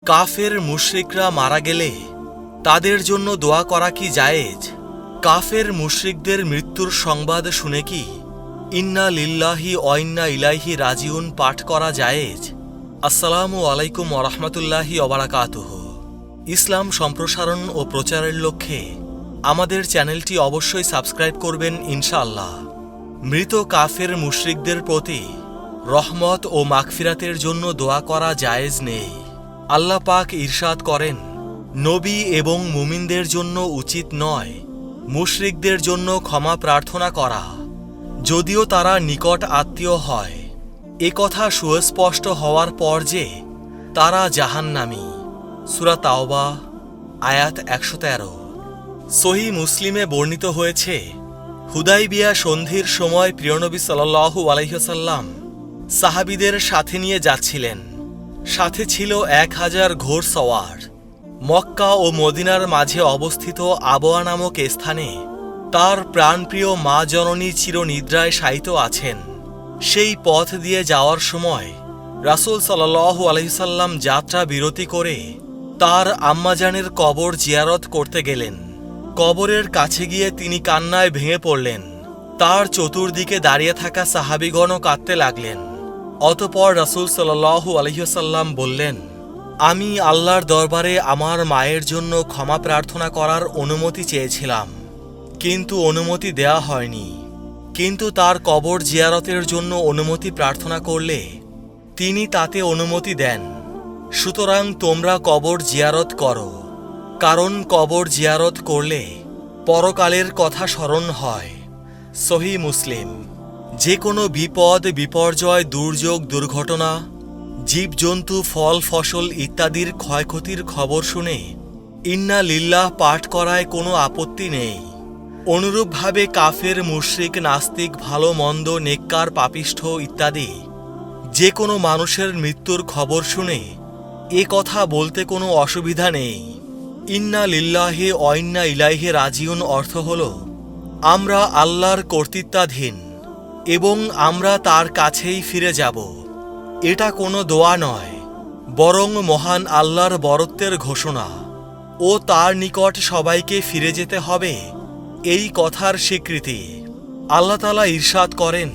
কাফের মুশরিকরা মারা গেলে তাদের জন্য দোয়া করা কি জায়েজ? কাফের মুশরিকদের মৃত্যুর সংবাদ শুনে কি ইন্না লিল্লাহি ওয়া ইন্না ইলাইহি রাজিউন পাঠ করা জায়েজ? আসসালামু আলাইকুম ওয়া রাহমাতুল্লাহি ওয়া বারাকাতুহু। ইসলাম সম্প্রসারণ ও প্রচারের লক্ষ্যে আমাদের চ্যানেলটি অবশ্যই সাবস্ক্রাইব করবেন ইনশাআল্লাহ। মৃত কাফের মুশরিকদের প্রতি রহমত ও মাগফিরাতের জন্য দোয়া করা জায়েজ নেই। আল্লাহ পাক ইরশাদ করেন, নবী এবং মুমিনদের জন্য উচিত নয় মুশরিকদের জন্য ক্ষমা প্রার্থনা করা, যদিও তারা নিকট আত্মীয় হয়, এ কথা সুস্পষ্ট হওয়ার পর যে তারা জাহান্নামী। সূরা তাওবা আয়াত ১১৩। সহিহ মুসলিমে বর্ণিত হয়েছে, হুদাইবিয়া সন্ধির সময় প্রিয়নবী সাল্লাল্লাহু আলাইহি ওয়াসাল্লাম সাহাবীদের সাথে নিয়ে যাচ্ছিলেন। সাথে ছিল ১,০০০ ঘোড়সওয়ার। মক্কা ও মদিনার মাঝে অবস্থিত আবওয়া নামক স্থানে তার প্রাণপ্রিয় মা জননী চিরনিদ্রায় শায়িত আছেন। সেই পথ দিয়ে যাওয়ার সময় রাসূল সাল্লাল্লাহু আলাইহি সাল্লাম যাত্রা বিরতি করে তার আম্মাজানের কবর জিয়ারত করতে গেলেন। কবরের কাছে গিয়ে তিনি কান্নায় ভেঙে পড়লেন। তার চতুর্দিকে দাঁড়িয়ে থাকা সাহাবীগণও কাঁদতে লাগলেন। অতঃপর রাসূল সাল্লাল্লাহু আলাইহি ওয়াসাল্লাম বললেন, আমি আল্লাহর দরবারে আমার মায়ের জন্য ক্ষমা প্রার্থনা করার অনুমতি চেয়েছিলাম, কিন্তু অনুমতি দেয়া হয়নি। কিন্তু তার কবর জিয়ারতের জন্য অনুমতি প্রার্থনা করলে তিনি তাতে অনুমতি দেন। সুতরাং তোমরা কবর জিয়ারত করো, কারণ কবর জিয়ারত করলে পরকালের কথা স্মরণ হয়। সহিহ মুসলিম। যে কোনো বিপদ বিপর্যয়, দুর্যোগ, দুর্ঘটনা, জীবজন্তু, ফল ফসল ইত্যাদির ক্ষয়ক্ষতির খবর শুনে ইন্না লিল্লাহ পাঠ করায় কোনো আপত্তি নেই। অনুরূপভাবে কাফের, মুশরিক, নাস্তিক, ভালো মন্দ, নেককার, পাপিষ্ঠ ইত্যাদি যে কোনো মানুষের মৃত্যুর খবর শুনে এ কথা বলতে কোনো অসুবিধা নেই। ইন্না লিল্লাহি ওয়া ইন্না ইলাইহি রাজিউন অর্থ হল আমরা আল্লাহর কর্তৃত্বাধীন এবং আমরা তার কাছেই ফিরে যাব। এটা কোনো দোয়া নয়, বরং মহান আল্লাহর বরত্বের ঘোষণা ও তার নিকট সবাইকে ফিরে যেতে হবে এই কথার স্বীকৃতি। আল্লাহ তাআলা ইরশাদ করেন,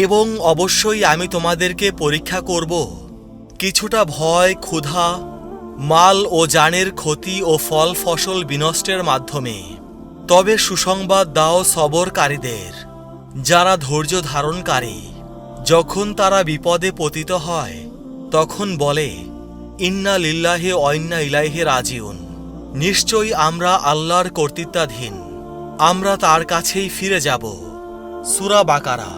এবং অবশ্যই আমি তোমাদেরকে পরীক্ষা করব কিছুটা ভয়, ক্ষুধা, মাল ও জানের ক্ষতি ও ফল ফসল বিনষ্টের মাধ্যমে। তবে সুসংবাদ দাও সবরকারীদের, যারা ধৈর্য ধারণকারী। যখন তারা বিপদে পতিত হয় তখন বলে, ইন্না লিল্লাহি ওয়া ইন্না ইলাইহি রাজিউন, নিশ্চয়ই আমরা আল্লাহর কর্তৃত্বাধীন, আমরা তার কাছেই ফিরে যাব। সূরা বাকারা